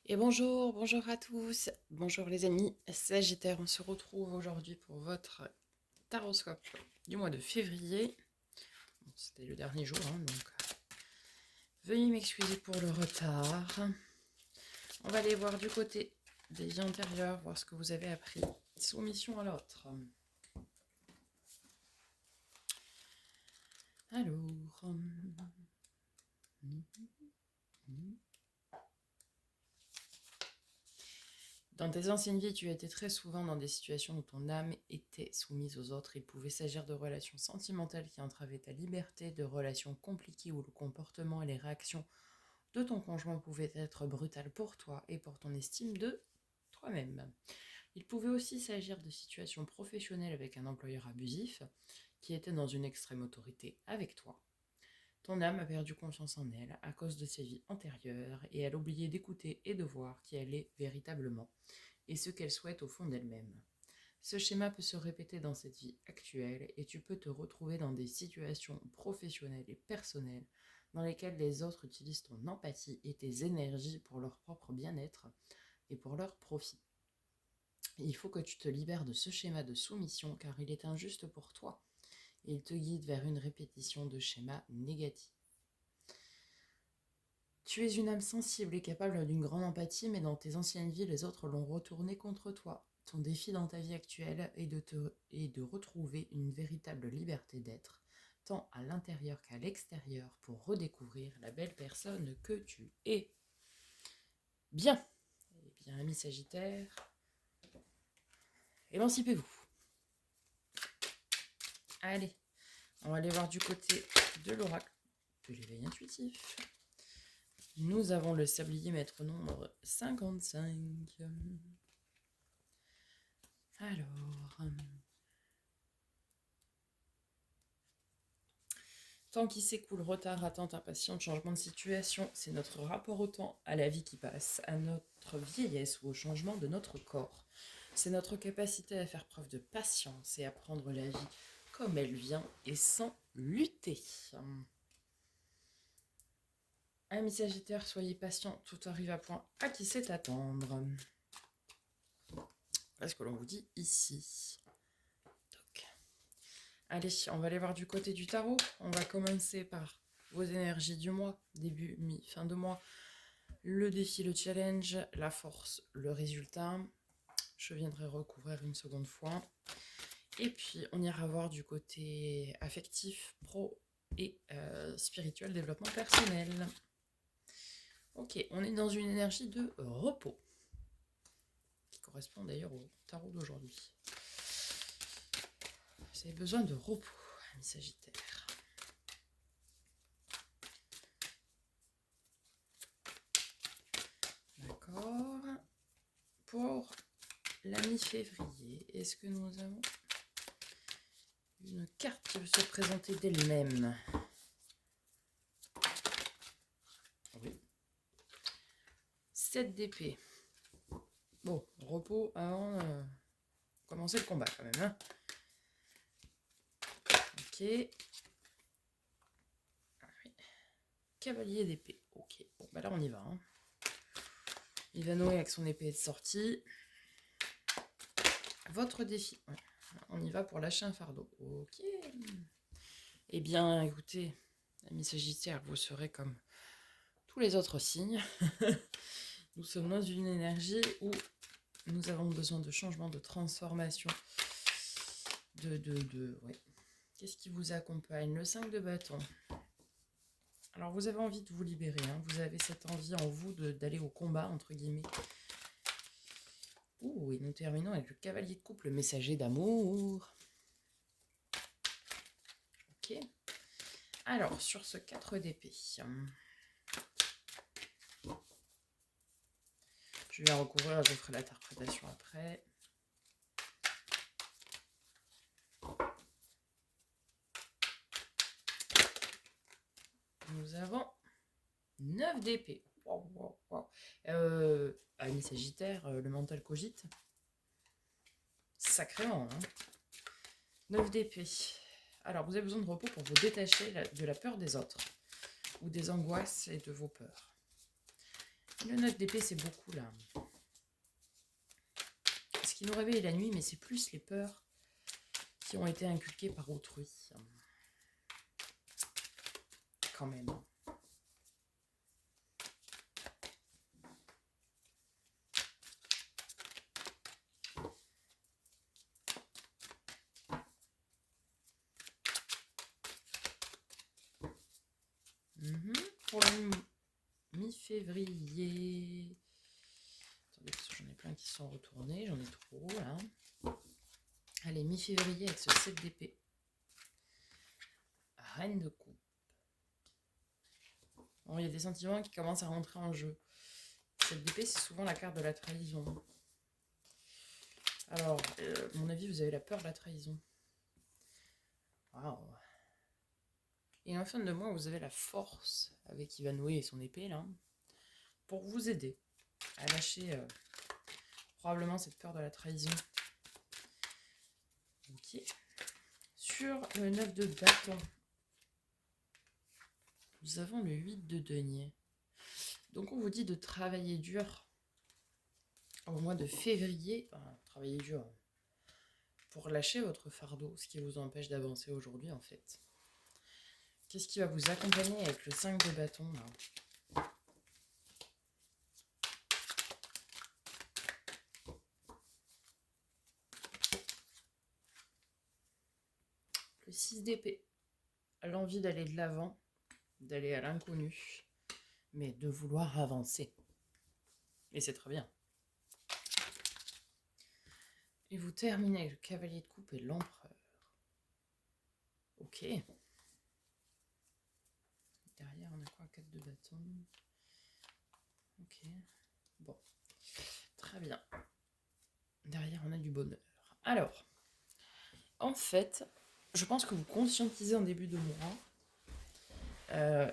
Et bonjour, bonjour à tous, bonjour les amis Sagittaire, on se retrouve aujourd'hui pour votre taroscope du mois de février. Bon, c'était le dernier jour, donc veuillez m'excuser pour le retard. On va aller voir du côté des vies antérieures, voir ce que vous avez appris. Soumission à l'autre. Alors... Dans tes anciennes vies, tu as été très souvent dans des situations où ton âme était soumise aux autres. Il pouvait s'agir de relations sentimentales qui entravaient ta liberté, de relations compliquées où le comportement et les réactions de ton conjoint pouvaient être brutales pour toi et pour ton estime de toi-même. Il pouvait aussi s'agir de situations professionnelles avec un employeur abusif qui était dans une extrême autorité avec toi. Ton âme a perdu confiance en elle à cause de ses vies antérieures et elle a oublié d'écouter et de voir qui elle est véritablement et ce qu'elle souhaite au fond d'elle-même. Ce schéma peut se répéter dans cette vie actuelle et tu peux te retrouver dans des situations professionnelles et personnelles dans lesquelles les autres utilisent ton empathie et tes énergies pour leur propre bien-être et pour leur profit. Il faut que tu te libères de ce schéma de soumission car il est injuste pour toi et il te guide vers une répétition de schémas négatifs. Tu es une âme sensible et capable d'une grande empathie, mais dans tes anciennes vies, les autres l'ont retourné contre toi. Ton défi dans ta vie actuelle est de retrouver une véritable liberté d'être, tant à l'intérieur qu'à l'extérieur, pour redécouvrir la belle personne que tu es. Bien, eh bien, amis Sagittaire, émancipez-vous. Allez, on va aller voir du côté de l'oracle de l'éveil intuitif. Nous avons le sablier maître nombre 55. Alors, temps qui s'écoule, retard, attente, impatience, changement de situation, c'est notre rapport au temps, à la vie qui passe, à notre vieillesse ou au changement de notre corps. C'est notre capacité à faire preuve de patience et à prendre la vie comme elle vient et sans lutter. Amis Sagittaire, soyez patients, tout arrive à point à qui sait attendre. Voilà ce que l'on vous dit ici. Allez, on va aller voir du côté du tarot. On va commencer par vos énergies du mois, début, mi, fin de mois. Le défi, le challenge, la force, le résultat. Je viendrai recouvrir une seconde fois. Et puis, on ira voir du côté affectif, pro et spirituel, développement personnel. Ok, on est dans une énergie de repos, qui correspond d'ailleurs au tarot d'aujourd'hui. Vous avez besoin de repos, amis Sagittaire. D'accord. Pour la mi-février, est-ce que nous avons une carte qui veut se présenter d'elle-même? Oui. 7 d'épée. Bon, repos avant commencer le combat quand même. Hein. Ok. Ah oui. Cavalier d'épée. Ok. Bon, bah là on y va. Hein. Il va nouer avec son épée de sortie. Votre défi. Ouais. On y va pour lâcher un fardeau. Ok. Eh bien, écoutez, amis Sagittaire, vous serez comme tous les autres signes. Nous sommes dans une énergie où nous avons besoin de changement, de transformation, ouais. Qu'est-ce qui vous accompagne? Le 5 de bâton. Alors, vous avez envie de vous libérer. Hein. Vous avez cette envie en vous d'aller au combat, entre guillemets. Ouh, et nous terminons avec le cavalier de coupe, le messager d'amour. Ok. Alors, sur ce 4 d'épée, je vais recouvrir, je ferai l'interprétation après. Nous avons 9 d'épée. Wow, wow, wow. Amis Sagittaire, le mental cogite. Sacrément. Hein. 9 d'épée. Alors, vous avez besoin de repos pour vous détacher de la peur des autres ou des angoisses et de vos peurs. Le 9 d'épée, c'est beaucoup là. Ce qui nous réveille la nuit, mais c'est plus les peurs qui ont été inculquées par autrui. Quand même. Pour le mi-février. Attendez, parce que j'en ai plein qui sont retournés. J'en ai trop là. Allez, mi-février avec ce 7 d'épée. Reine de coupe. Bon, il y a des sentiments qui commencent à rentrer en jeu. 7 d'épée, c'est souvent la carte de la trahison. Alors, à mon avis, vous avez la peur de la trahison. Waouh. Et en fin de mois, vous avez la force avec Ivanhoe et son épée, là, pour vous aider à lâcher probablement cette peur de la trahison. Ok. Sur le 9 de bâton, nous avons le 8 de denier. Donc, on vous dit de travailler dur au mois de février. Enfin, travailler dur pour lâcher votre fardeau, ce qui vous empêche d'avancer aujourd'hui, en fait. Qu'est-ce qui va vous accompagner avec le 5 de bâton, là ? Le 6 d'épée. L'envie d'aller de l'avant, d'aller à l'inconnu, mais de vouloir avancer. Et c'est très bien. Et vous terminez avec le cavalier de coupe et l'empereur. Ok. Derrière, on a quoi? 4 de bâton. Ok. Bon. Très bien. Derrière, on a du bonheur. Alors, en fait, je pense que vous conscientisez en début de mois.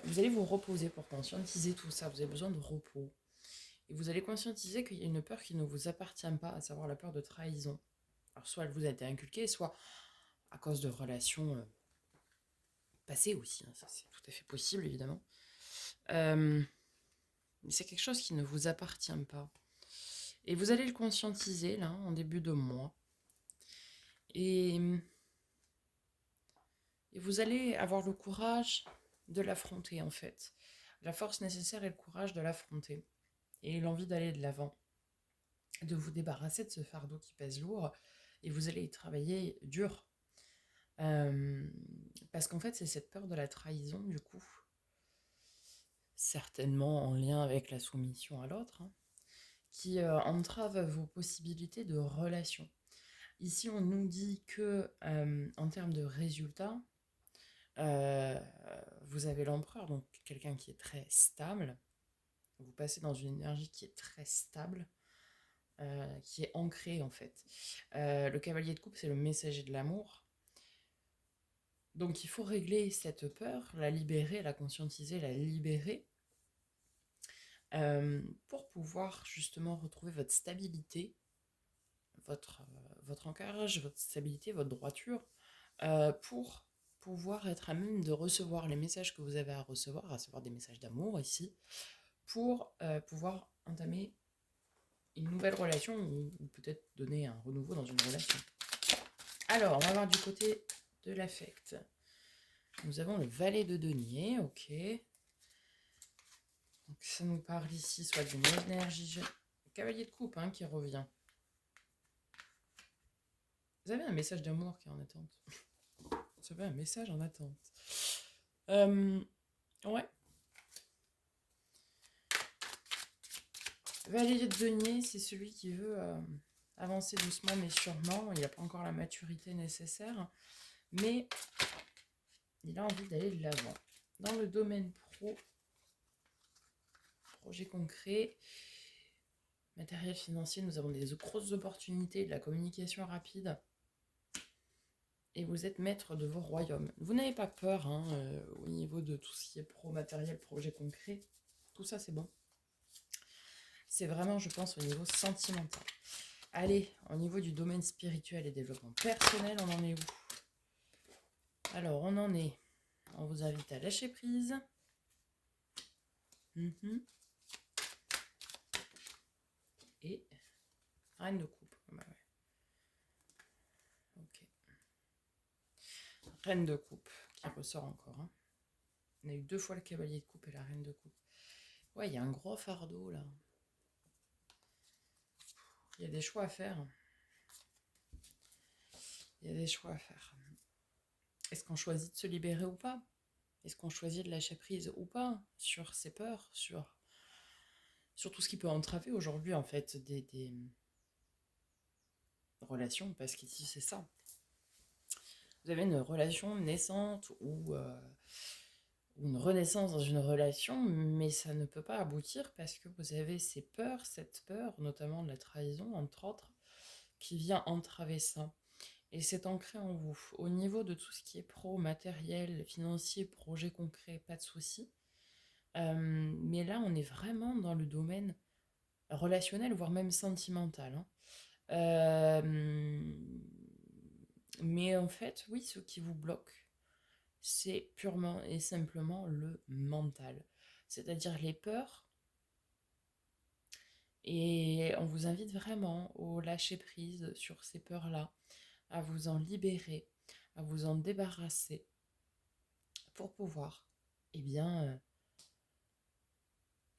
Vous allez vous reposer pour conscientiser tout ça. Vous avez besoin de repos. Et vous allez conscientiser qu'il y a une peur qui ne vous appartient pas, à savoir la peur de trahison. Alors, soit elle vous a été inculquée, soit à cause de relations passées aussi. Hein, ça, c'est tout à fait possible, évidemment. Mais c'est quelque chose qui ne vous appartient pas. Et vous allez le conscientiser, là, en début de mois. Et vous allez avoir le courage de l'affronter, en fait. La force nécessaire et le courage de l'affronter. Et l'envie d'aller de l'avant. De vous débarrasser de ce fardeau qui pèse lourd. Et vous allez y travailler dur. Parce qu'en fait, c'est cette peur de la trahison, du coup. Certainement en lien avec la soumission à l'autre. Hein, qui entrave vos possibilités de relation. Ici, on nous dit que, en termes de résultats, vous avez l'empereur, donc quelqu'un qui est très stable. Vous passez dans une énergie qui est très stable, qui est ancrée en fait. Le cavalier de coupe, c'est le messager de l'amour. Donc il faut régler cette peur, la libérer, la conscientiser, la libérer, pour pouvoir justement retrouver votre stabilité, votre ancrage, votre stabilité, votre droiture, pour pouvoir être à même de recevoir les messages que vous avez à recevoir des messages d'amour ici, pour pouvoir entamer une nouvelle relation ou peut-être donner un renouveau dans une relation. Alors, on va voir du côté de l'affect. Nous avons le valet de denier, ok. Donc ça nous parle ici soit d'une énergie jeune. Cavalier de coupe qui revient. Vous avez un message d'amour qui est en attente. Vous avez un message en attente. Ouais. Valet de denier, c'est celui qui veut avancer doucement mais sûrement. Il n'a pas encore la maturité nécessaire. Mais il a envie d'aller de l'avant. Dans le domaine pro, projet concret, matériel financier, nous avons des grosses opportunités, de la communication rapide. Et vous êtes maître de vos royaumes. Vous n'avez pas peur au niveau de tout ce qui est pro, matériel, projet concret. Tout ça, c'est bon. C'est vraiment, je pense, au niveau sentimental. Allez, au niveau du domaine spirituel et développement personnel, on en est où? Alors, on en est. On vous invite à lâcher prise. et reine de coupe. Bah ouais. Ok. Reine de coupe qui ressort encore. Hein. On a eu 2 fois le cavalier de coupe et la reine de coupe. Ouais, il y a un gros fardeau là. Il y a des choix à faire. Il y a des choix à faire. Est-ce qu'on choisit de se libérer ou pas? Est-ce qu'on choisit de lâcher prise ou pas sur ses peurs, sur tout ce qui peut entraver aujourd'hui en fait des relations? Parce qu'ici c'est ça. Vous avez une relation naissante ou une renaissance dans une relation, mais ça ne peut pas aboutir parce que vous avez ces peurs, cette peur, notamment de la trahison entre autres, qui vient entraver ça. Et c'est ancré en vous. Au niveau de tout ce qui est pro, matériel, financier, projet concret, pas de souci. Mais là, on est vraiment dans le domaine relationnel, voire même sentimental. Hein. Mais en fait, oui, ce qui vous bloque, c'est purement et simplement le mental. C'est-à-dire les peurs. Et on vous invite vraiment au lâcher prise sur ces peurs-là, à vous en libérer, à vous en débarrasser pour pouvoir, eh bien,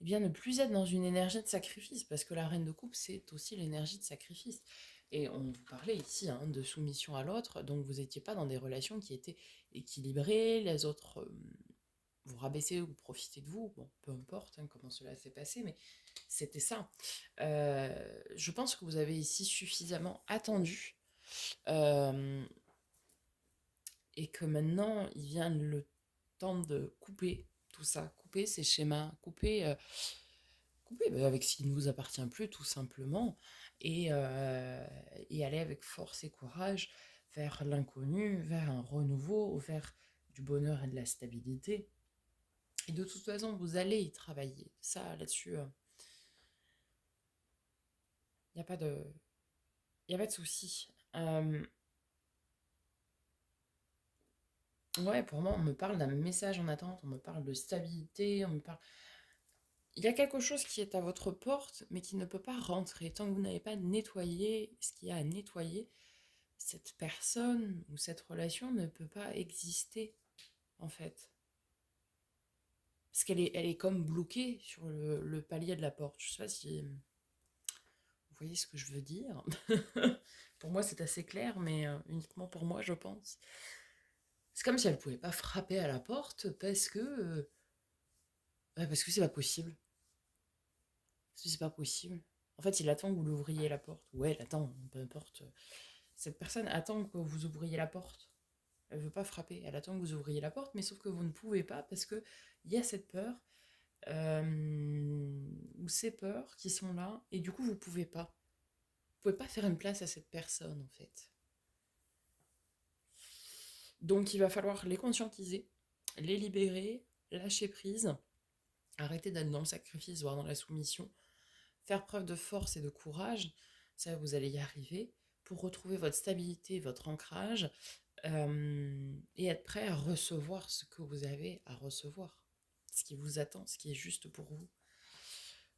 ne plus être dans une énergie de sacrifice, parce que la reine de coupe, c'est aussi l'énergie de sacrifice. Et on vous parlait ici de soumission à l'autre, donc vous n'étiez pas dans des relations qui étaient équilibrées, les autres vous rabaissaient ou profitaient de vous, bon, peu importe comment cela s'est passé, mais c'était ça. Je pense que vous avez ici suffisamment attendu, et que maintenant, il vient le temps de couper tout ça, couper ces schémas, couper avec ce qui ne vous appartient plus tout simplement, et aller avec force et courage vers l'inconnu, vers un renouveau, vers du bonheur et de la stabilité. Et de toute façon, vous allez y travailler. Ça, là-dessus, il n'y a pas de, souci. Ouais, pour moi, on me parle d'un message en attente, on me parle de stabilité, on me parle... Il y a quelque chose qui est à votre porte, mais qui ne peut pas rentrer. Tant que vous n'avez pas nettoyé ce qu'il y a à nettoyer, cette personne ou cette relation ne peut pas exister, en fait. Parce elle est comme bloquée sur le palier de la porte. Je sais pas si vous voyez ce que je veux dire. Pour moi, c'est assez clair, mais uniquement pour moi, je pense. C'est comme si elle ne pouvait pas frapper à la porte parce que c'est pas possible. Parce que c'est pas possible. En fait, il attend que vous l'ouvriez la porte. Ou elle attend, peu importe. Cette personne attend que vous ouvriez la porte. Elle veut pas frapper. Elle attend que vous ouvriez la porte, mais sauf que vous ne pouvez pas parce que il y a cette peur ou ces peurs qui sont là, et du coup, vous pouvez pas. Vous pouvez pas faire une place à cette personne, en fait. Donc, il va falloir les conscientiser, les libérer, lâcher prise, arrêter d'être dans le sacrifice, voire dans la soumission, faire preuve de force et de courage, ça vous allez y arriver, pour retrouver votre stabilité, votre ancrage, et être prêt à recevoir ce que vous avez à recevoir, ce qui vous attend, ce qui est juste pour vous.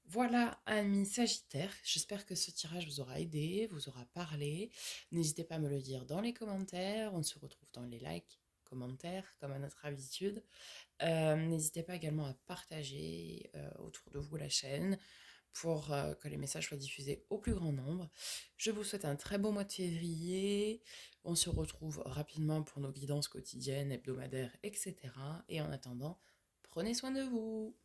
Voilà, amis Sagittaires, j'espère que ce tirage vous aura aidé, vous aura parlé. N'hésitez pas à me le dire dans les commentaires, on se retrouve dans les likes, commentaires, comme à notre habitude. N'hésitez pas également à partager autour de vous la chaîne pour que les messages soient diffusés au plus grand nombre. Je vous souhaite un très beau mois de février. On se retrouve rapidement pour nos guidances quotidiennes, hebdomadaires, etc. Et en attendant, prenez soin de vous.